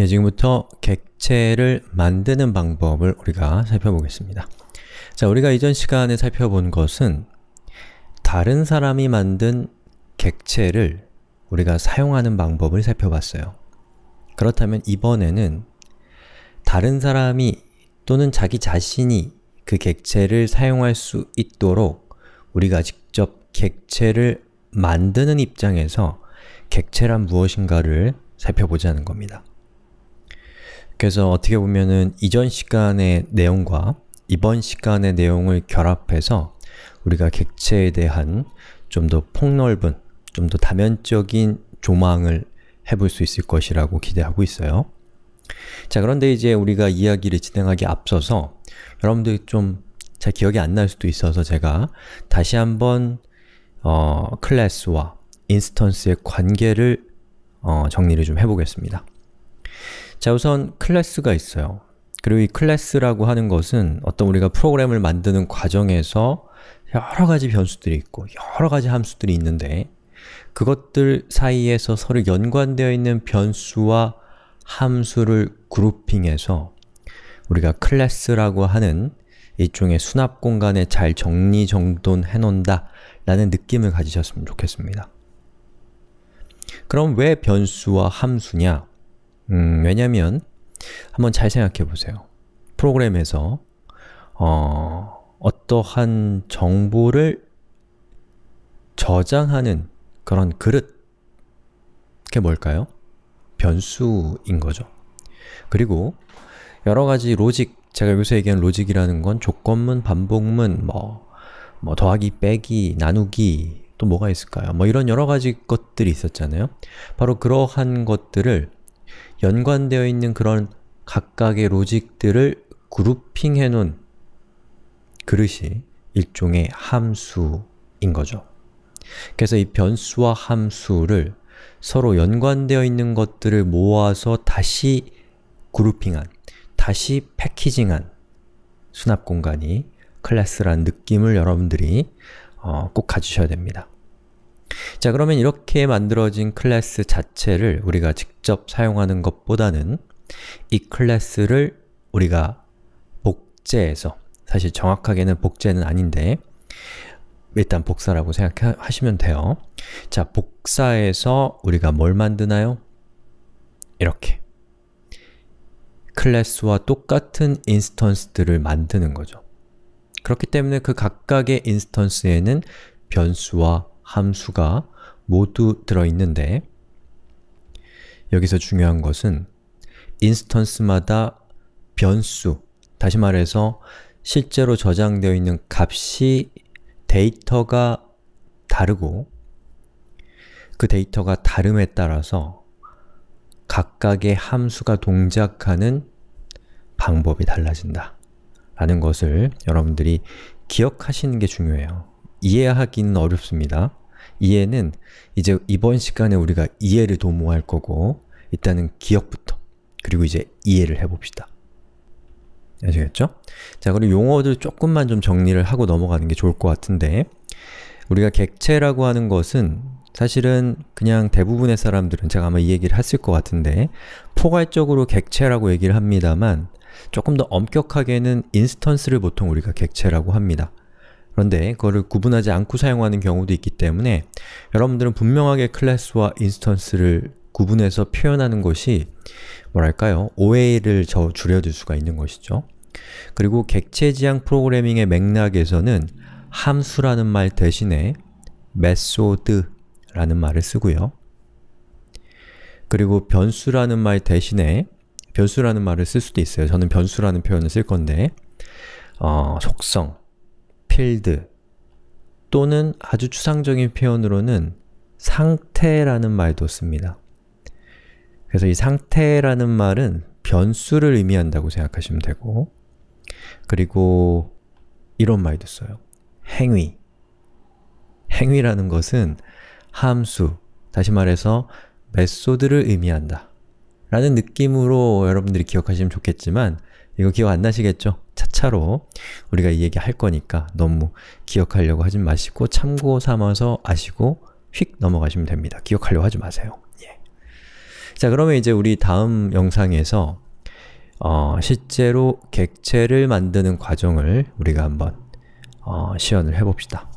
지금부터 객체를 만드는 방법을 우리가 살펴보겠습니다. 자, 우리가 이전 시간에 살펴본 것은 다른 사람이 만든 객체를 우리가 사용하는 방법을 살펴봤어요. 그렇다면 이번에는 다른 사람이 또는 자기 자신이 그 객체를 사용할 수 있도록 우리가 직접 객체를 만드는 입장에서 객체란 무엇인가를 살펴보자는 겁니다. 그래서 어떻게 보면은 이전 시간의 내용과 이번 시간의 내용을 결합해서 우리가 객체에 대한 좀 더 폭넓은, 좀 더 다면적인 조망을 해볼 수 있을 것이라고 기대하고 있어요. 자, 그런데 이제 우리가 이야기를 진행하기 앞서서 여러분들이 좀 잘 기억이 안 날 수도 있어서 제가 다시 한번 클래스와 인스턴스의 관계를 정리를 좀 해보겠습니다. 자, 우선 클래스가 있어요. 그리고 이 클래스라고 하는 것은 어떤 우리가 프로그램을 만드는 과정에서 여러 가지 변수들이 있고 여러 가지 함수들이 있는데 그것들 사이에서 서로 연관되어 있는 변수와 함수를 그룹핑해서 우리가 클래스라고 하는 일종의 수납 공간에 잘 정리정돈해 놓는다 라는 느낌을 가지셨으면 좋겠습니다. 그럼 왜 변수와 함수냐? 왜냐면 한번 잘 생각해 보세요. 프로그램에서 어떠한 정보를 저장하는 그런 그릇, 그게 뭘까요? 변수인 거죠. 그리고 여러 가지 로직, 제가 여기서 얘기하는 로직이라는 건 조건문, 반복문, 더하기, 빼기, 나누기, 또 뭐가 있을까요? 이런 여러 가지 것들이 있었잖아요. 바로 그러한 것들을 연관되어 있는 그런 각각의 로직들을 그룹핑해 놓은 그릇이 일종의 함수인 거죠. 그래서 이 변수와 함수를 서로 연관되어 있는 것들을 모아서 다시 그룹핑한, 다시 패키징한 수납 공간이 클래스라는 느낌을 여러분들이 꼭 가지셔야 됩니다. 자, 그러면 이렇게 만들어진 클래스 자체를 우리가 직접 사용하는 것보다는 이 클래스를 우리가 복제해서, 사실 정확하게는 복제는 아닌데 일단 복사라고 생각하시면 돼요. 자, 복사해서 우리가 뭘 만드나요? 이렇게 클래스와 똑같은 인스턴스들을 만드는 거죠. 그렇기 때문에 그 각각의 인스턴스에는 변수와 함수가 모두 들어있는데 여기서 중요한 것은 인스턴스마다 변수, 다시 말해서 실제로 저장되어 있는 값이 데이터가 다르고 그 데이터가 다름에 따라서 각각의 함수가 동작하는 방법이 달라진다 라는 것을 여러분들이 기억하시는 게 중요해요. 이해하기는 어렵습니다. 이해는 이제 이번 시간에 우리가 이해를 도모할 거고 일단은 기억부터, 그리고 이제 이해를 해봅시다. 아시겠죠? 자, 그리고 용어들 조금만 좀 정리를 하고 넘어가는 게 좋을 것 같은데 우리가 객체라고 하는 것은 사실은 그냥 대부분의 사람들은, 제가 아마 이 얘기를 했을 것 같은데 포괄적으로 객체라고 얘기를 합니다만 조금 더 엄격하게는 인스턴스를 보통 우리가 객체라고 합니다. 그런데 그거를 구분하지 않고 사용하는 경우도 있기 때문에 여러분들은 분명하게 클래스와 인스턴스를 구분해서 표현하는 것이 뭐랄까요? 오해를 줄여줄 수가 있는 것이죠. 그리고 객체지향 프로그래밍의 맥락에서는 함수라는 말 대신에 메소드라는 말을 쓰고요. 그리고 변수라는 말 대신에 변수라는 말을 쓸 수도 있어요. 저는 변수라는 표현을 쓸 건데 속성, 필드 또는 아주 추상적인 표현으로는 상태라는 말도 씁니다. 그래서 이 상태라는 말은 변수를 의미한다고 생각하시면 되고 그리고 이런 말도 써요. 행위. 행위라는 것은 함수, 다시 말해서 메소드를 의미한다 라는 느낌으로 여러분들이 기억하시면 좋겠지만 이거 기억 안 나시겠죠? 차차로 우리가 이 얘기 할 거니까 너무 기억하려고 하지 마시고 참고 삼아서 아시고 휙 넘어가시면 됩니다. 기억하려고 하지 마세요. 자, 그러면 이제 우리 다음 영상에서 실제로 객체를 만드는 과정을 우리가 한번 시연을 해봅시다.